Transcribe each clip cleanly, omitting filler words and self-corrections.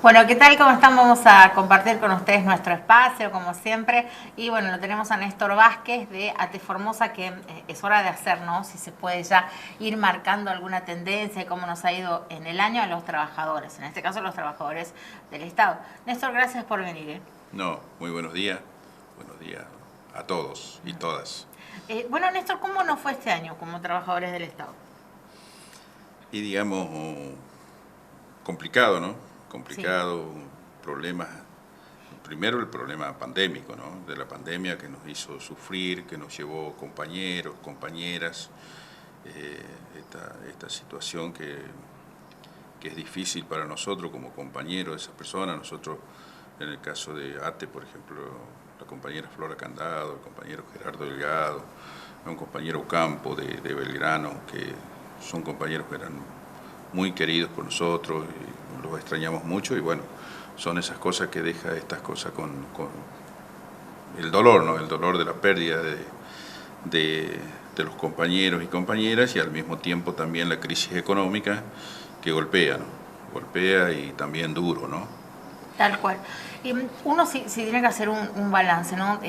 Bueno, ¿qué tal? ¿Cómo están? Vamos a compartir con ustedes nuestro espacio, como siempre. Y bueno, lo tenemos a Néstor Vázquez de ATE Formosa, que es hora de hacer, ¿no? Si se puede ya ir marcando alguna tendencia y cómo nos ha ido en el año a los trabajadores, en este caso los trabajadores del Estado. Néstor, gracias por venir. No, muy buenos días a todos y todas. Bueno, Néstor, ¿cómo nos fue este año como trabajadores del Estado? Y digamos, complicado, ¿no? Complicado, sí. Problemas, primero el problema pandémico, ¿no? De la pandemia que nos hizo sufrir, que nos llevó compañeros, compañeras, esta situación que es difícil para nosotros como compañeros de esas personas. Nosotros, en el caso de ATE, por ejemplo, la compañera Flora Candado, el compañero Gerardo Delgado, un compañero Campo de Belgrano, que son compañeros que eran muy queridos por nosotros, y los extrañamos mucho, y bueno, son esas cosas que deja estas cosas con el dolor, ¿no? El dolor de la pérdida de los compañeros y compañeras, y al mismo tiempo también la crisis económica que golpea, ¿no? Golpea y también duro, ¿no? Tal cual. Uno sí tiene que hacer un balance, ¿no?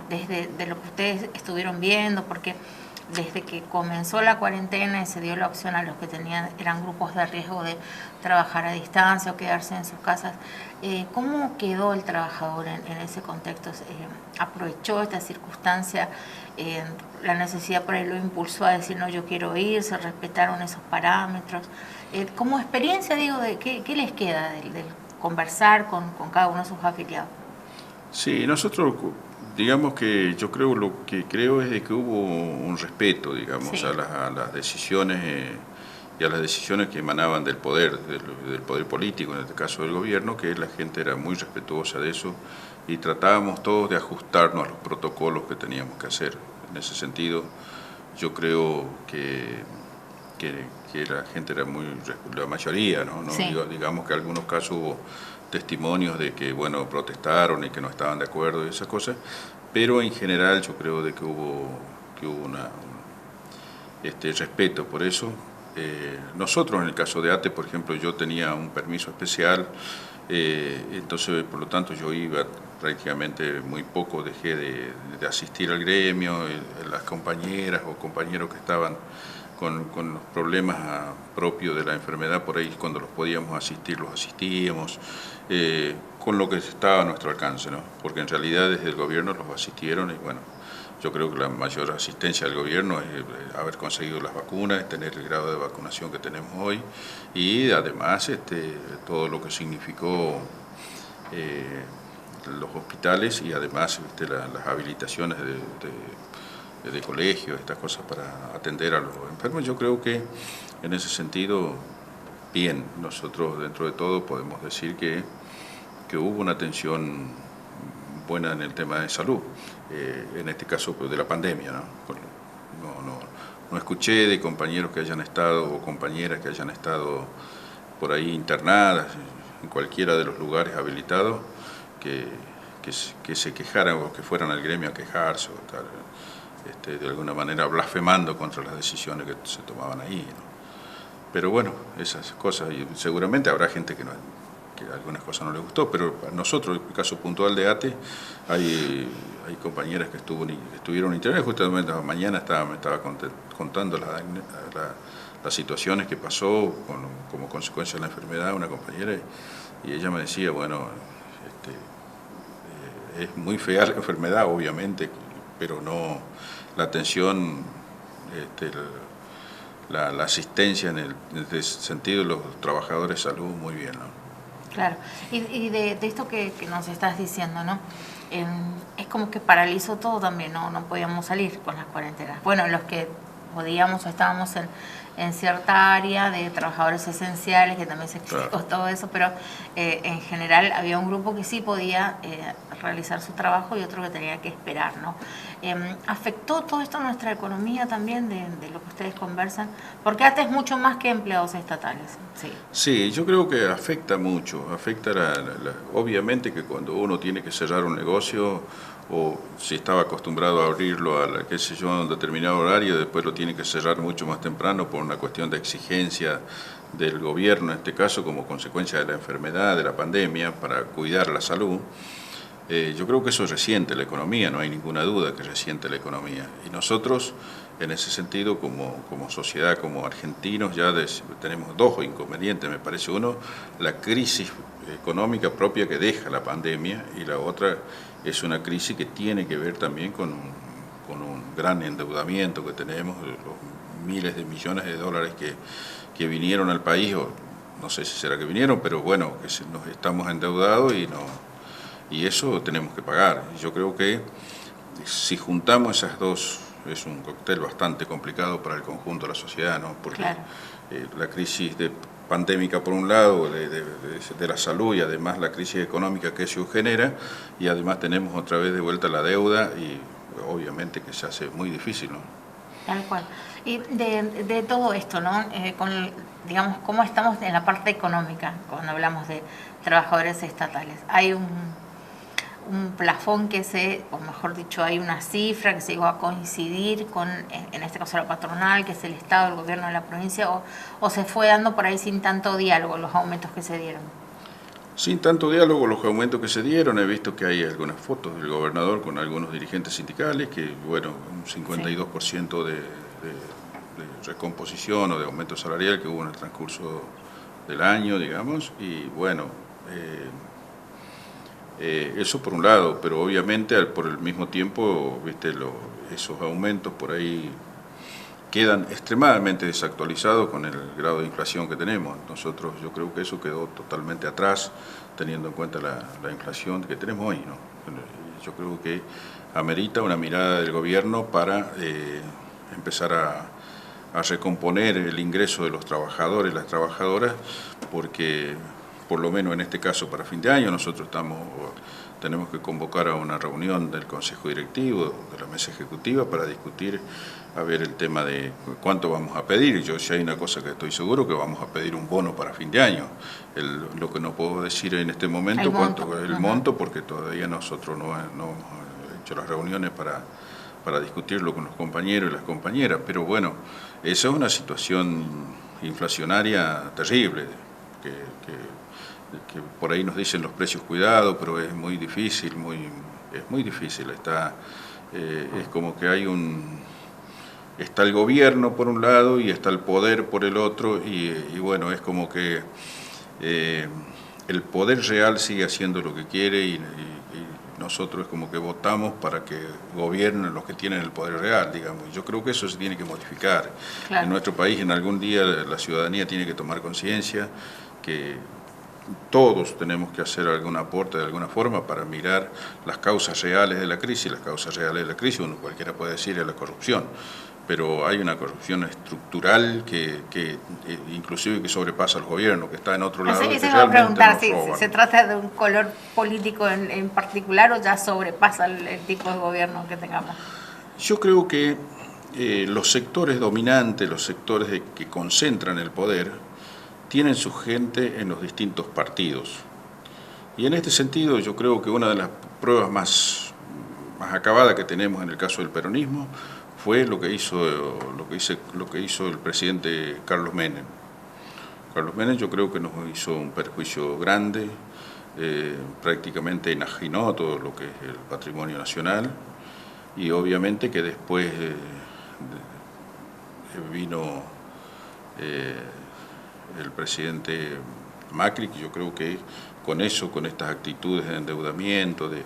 Desde de lo que ustedes estuvieron viendo, porque desde que comenzó la cuarentena y se dio la opción a los que eran grupos de riesgo de trabajar a distancia o quedarse en sus casas, ¿cómo quedó el trabajador en ese contexto? ¿Aprovechó esta circunstancia? ¿La necesidad por ahí lo impulsó a decir, no, yo quiero ir? ¿Se respetaron esos parámetros? Como experiencia, digo, ¿qué les queda del conversar con cada uno de sus afiliados? Sí, nosotros, digamos que yo creo, lo que creo es de que hubo un respeto, digamos, sí, a las decisiones y a las decisiones que emanaban del poder político, en este caso del gobierno, que la gente era muy respetuosa de eso, y tratábamos todos de ajustarnos a los protocolos que teníamos que hacer. En ese sentido, yo creo que la gente era la mayoría, ¿no? Sí. Digamos que en algunos casos hubo testimonios de que, bueno, protestaron y que no estaban de acuerdo y esas cosas, pero en general yo creo de que hubo respeto por eso. Nosotros, en el caso de ATE, por ejemplo, yo tenía un permiso especial, entonces por lo tanto yo iba prácticamente muy poco, dejé de asistir al gremio. Las compañeras o compañeros que estaban con los problemas propios de la enfermedad, por ahí cuando los podíamos asistir, los asistíamos, con lo que estaba a nuestro alcance, ¿no? Porque en realidad desde el gobierno los asistieron, y bueno, yo creo que la mayor asistencia del gobierno es haber conseguido las vacunas, tener el grado de vacunación que tenemos hoy, y además todo lo que significó los hospitales, y además las habilitaciones de colegios, estas cosas para atender a los enfermos. Yo creo que en ese sentido, bien, nosotros dentro de todo podemos decir que hubo una atención buena en el tema de salud, en este caso pues, de la pandemia, ¿no? No escuché de compañeros que hayan estado o compañeras que hayan estado por ahí internadas en cualquiera de los lugares habilitados que se quejaran o que fueran al gremio a quejarse o tal, de alguna manera blasfemando contra las decisiones que se tomaban ahí, ¿no? Pero bueno, esas cosas, y seguramente habrá gente que algunas cosas no le gustó, pero a nosotros, en el caso puntual de ATE, hay compañeras que estuvieron internadas. Justamente mañana me estaba contando las situaciones que pasó como consecuencia de la enfermedad una compañera, y ella me decía, bueno, es muy fea la enfermedad, obviamente, pero no la atención, la asistencia en el sentido de los trabajadores de salud, muy bien, ¿no? Claro, y de esto que nos estás diciendo, ¿no? Es como que paralizó todo también, ¿no? No podíamos salir con las cuarentenas. Bueno, los que podíamos o estábamos en cierta área de trabajadores esenciales, que también se explicó, claro, todo eso, pero en general había un grupo que sí podía realizar su trabajo y otro que tenía que esperar, ¿no? ¿Afectó todo esto a nuestra economía también, de lo que ustedes conversan? Porque ATE es mucho más que empleados estatales. Sí, sí, yo creo que afecta mucho, afecta obviamente que cuando uno tiene que cerrar un negocio, o si estaba acostumbrado a abrirlo a qué sé yo, a un determinado horario, después lo tiene que cerrar mucho más temprano por una cuestión de exigencia del gobierno, en este caso como consecuencia de la enfermedad, de la pandemia, para cuidar la salud, yo creo que eso resiente la economía, no hay ninguna duda que resiente la economía. Y nosotros, en ese sentido, como sociedad, como argentinos, ya tenemos dos inconvenientes, me parece. Uno, la crisis económica propia que deja la pandemia, y la otra es una crisis que tiene que ver también con un gran endeudamiento que tenemos, los miles de millones de dólares que vinieron al país, o no sé si será que vinieron, pero bueno, que nos estamos endeudados y eso tenemos que pagar. Yo creo que si juntamos esas dos, es un cóctel bastante complicado para el conjunto de la sociedad, ¿no? Porque claro, la crisis pandémica por un lado, de la salud, y además la crisis económica que eso genera, y además tenemos otra vez de vuelta la deuda, y obviamente que se hace muy difícil, ¿no? Tal cual. Y de todo esto, ¿no? Digamos, ¿cómo estamos en la parte económica cuando hablamos de trabajadores estatales? Hay un plafón o mejor dicho, hay una cifra que se llegó a coincidir con, en este caso la patronal, que es el Estado, el gobierno de la provincia, o se fue dando por ahí sin tanto diálogo los aumentos que se dieron? Sin tanto diálogo, los aumentos que se dieron, he visto que hay algunas fotos del gobernador con algunos dirigentes sindicales, que bueno, un 52% de recomposición o de aumento salarial que hubo en el transcurso del año, digamos, y bueno, eso por un lado, pero obviamente por el mismo tiempo, viste, esos aumentos por ahí quedan extremadamente desactualizados con el grado de inflación que tenemos. Nosotros, yo creo que eso quedó totalmente atrás, teniendo en cuenta la inflación que tenemos hoy, ¿no? Yo creo que amerita una mirada del gobierno para empezar a recomponer el ingreso de los trabajadores y las trabajadoras, porque por lo menos en este caso para fin de año nosotros tenemos que convocar a una reunión del Consejo Directivo, de la Mesa Ejecutiva, para discutir a ver el tema de cuánto vamos a pedir. Yo, si hay una cosa que estoy seguro, que vamos a pedir un bono para fin de año. Lo que no puedo decir en este momento cuánto es el monto, porque todavía nosotros no hemos hecho las reuniones para discutirlo con los compañeros y las compañeras. Pero bueno, esa es una situación inflacionaria terrible, que por ahí nos dicen los precios cuidados, pero es muy difícil, es muy difícil. Es como que está el gobierno por un lado y está el poder por el otro, y bueno, es como que el poder real sigue haciendo lo que quiere, y nosotros es como que votamos para que gobiernen los que tienen el poder real, digamos. Yo creo que eso se tiene que modificar. Claro. En nuestro país, en algún día, la ciudadanía tiene que tomar conciencia que todos tenemos que hacer algún aporte de alguna forma para mirar las causas reales de la crisis. Las causas reales de la crisis, cualquiera puede decir, es la corrupción, pero hay una corrupción estructural que inclusive que sobrepasa al gobierno, que está en otro lado. Así que se va a preguntar si se trata de un color político en particular, o ya sobrepasa el tipo de gobierno que tengamos. Yo creo que los sectores dominantes, los sectores que concentran el poder, tienen su gente en los distintos partidos. Y en este sentido yo creo que una de las pruebas más acabadas que tenemos en el caso del peronismo fue lo que hizo el presidente Carlos Menem. Carlos Menem yo creo que nos hizo un perjuicio grande, prácticamente enajenó todo lo que es el patrimonio nacional, y obviamente que después vino el presidente Macri, que yo creo que con estas actitudes de endeudamiento, de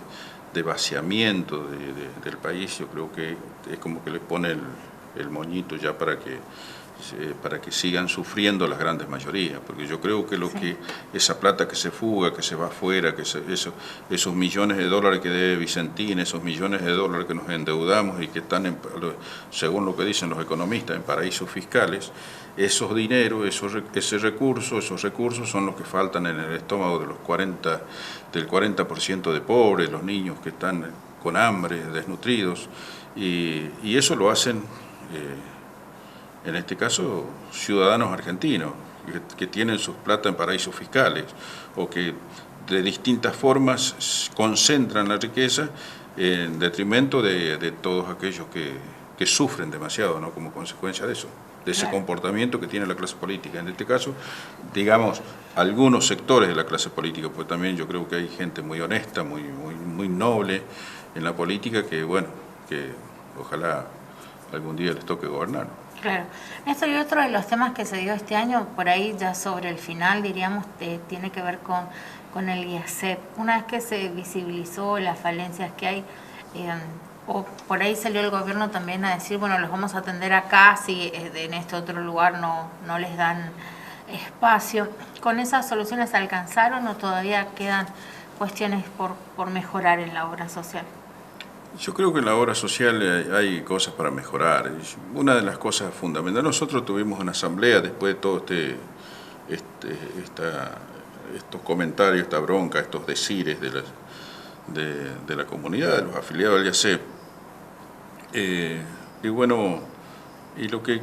vaciamiento del país, yo creo que es como que le pone el moñito ya para que sigan sufriendo las grandes mayorías, porque yo creo que esa plata que se fuga, que se va afuera, esos millones de dólares que debe Vicentín, esos millones de dólares que nos endeudamos y que están, según lo que dicen los economistas, en paraísos fiscales, esos dineros, esos recursos son los que faltan en el estómago del 40% de pobres, los niños que están con hambre, desnutridos, y eso lo hacen, en este caso, ciudadanos argentinos, que tienen sus plata en paraísos fiscales, o que de distintas formas concentran la riqueza en detrimento de todos aquellos que sufren demasiado, ¿no?, como consecuencia de eso. de ese comportamiento que tiene la clase política. En este caso, digamos, algunos sectores de la clase política, pues también yo creo que hay gente muy honesta, muy noble en la política que, bueno, que ojalá algún día les toque gobernar. Claro. Esto y otro de los temas que se dio este año, por ahí ya sobre el final, diríamos, tiene que ver con el IACEP. Una vez que se visibilizó las falencias que hay, o por ahí salió el gobierno también a decir, bueno, los vamos a atender acá, si en este otro lugar no les dan espacio. ¿Con esas soluciones se alcanzaron o todavía quedan cuestiones por mejorar en la obra social? Yo creo que en la obra social hay cosas para mejorar. Una de las cosas fundamentales, nosotros tuvimos una asamblea después de todo estos comentarios, esta bronca, estos decires de la comunidad, de los afiliados del IACEP. Y bueno,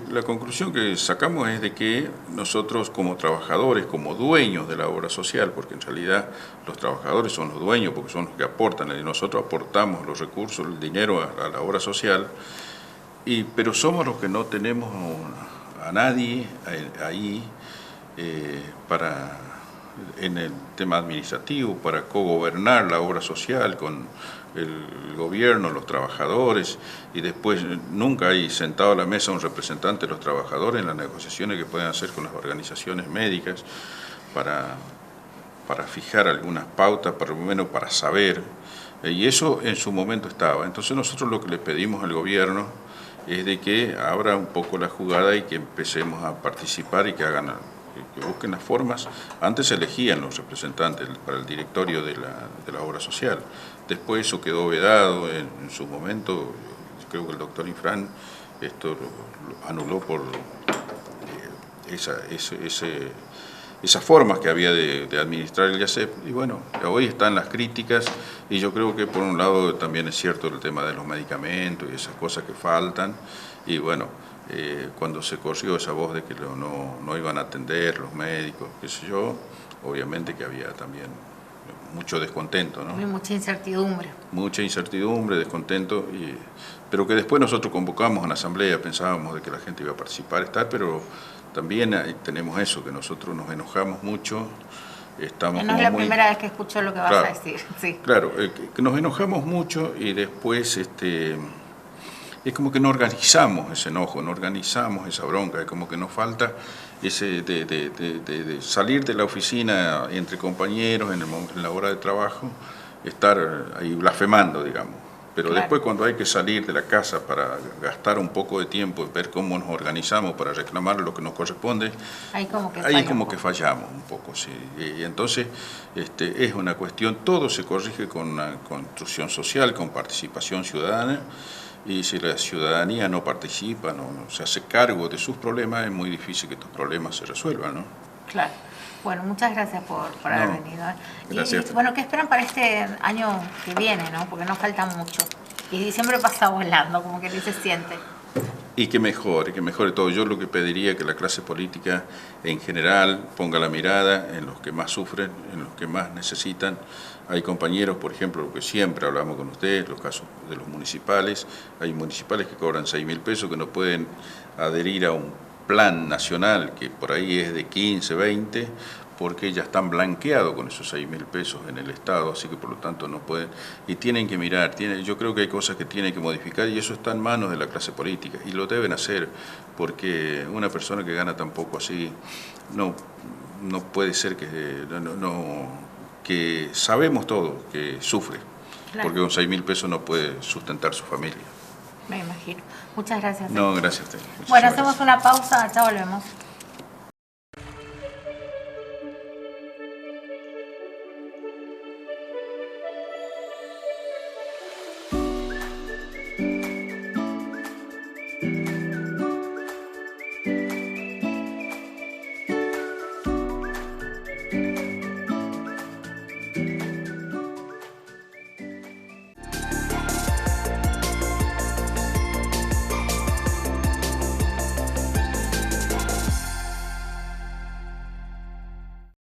la conclusión que sacamos es de que nosotros como trabajadores, como dueños de la obra social, porque en realidad los trabajadores son los dueños, porque son los que aportan, y nosotros aportamos los recursos, el dinero a la obra social, pero somos los que no tenemos a nadie ahí en el tema administrativo, para cogobernar la obra social con el gobierno, los trabajadores, y después nunca hay sentado a la mesa un representante de los trabajadores en las negociaciones que pueden hacer con las organizaciones médicas para fijar algunas pautas, por lo menos para saber, y eso en su momento estaba. Entonces nosotros lo que le pedimos al gobierno es de que abra un poco la jugada y que empecemos a participar y que busquen las formas. Antes se elegían los representantes para el directorio de la obra social. Después eso quedó vedado en su momento. Creo que el doctor Infran esto lo anuló por esas formas que había de administrar el IACEP. Y bueno, hoy están las críticas, y yo creo que por un lado también es cierto el tema de los medicamentos y esas cosas que faltan. Y bueno, cuando se corrió esa voz de que no iban a atender los médicos, qué sé yo, obviamente que había también mucho descontento, ¿no? Mucha incertidumbre. Mucha incertidumbre, descontento, pero que después nosotros convocamos una asamblea, pensábamos de que la gente iba a participar, pero también tenemos eso, que nosotros nos enojamos mucho. No es la primera vez que escucho lo que vas a decir. Sí. Claro, que nos enojamos mucho y después es como que no organizamos ese enojo, no organizamos esa bronca, es como que nos falta ese de salir de la oficina entre compañeros en la hora de trabajo, estar ahí blasfemando, digamos. Pero claro, después cuando hay que salir de la casa para gastar un poco de tiempo y ver cómo nos organizamos para reclamar lo que nos corresponde, ahí como que fallamos un poco, sí. Y entonces es una cuestión, todo se corrige con una construcción social, con participación ciudadana, y si la ciudadanía no participa, no se hace cargo de sus problemas, es muy difícil que estos problemas se resuelvan, ¿no? Claro. Bueno, muchas gracias por haber venido. Gracias. Y bueno, ¿qué esperan para este año que viene, no? Porque no falta mucho. Y diciembre pasa volando, como que ni se siente. Y que mejore todo. Yo lo que pediría es que la clase política en general ponga la mirada en los que más sufren, en los que más necesitan. Hay compañeros, por ejemplo, que siempre hablamos con ustedes, los casos de los municipales. Hay municipales que cobran 6.000 pesos, que no pueden adherir a un plan nacional que por ahí es de 15, 20, porque ya están blanqueados con esos 6.000 pesos en el Estado, así que por lo tanto no pueden, y tienen que mirar, yo creo que hay cosas que tienen que modificar y eso está en manos de la clase política, y lo deben hacer, porque una persona que gana tan poco así, no puede ser que sabemos todo que sufre, claro, porque con 6.000 pesos no puede sustentar su familia. Me imagino. Muchas gracias. No, gracias a usted. Bueno, hacemos una pausa, ya volvemos.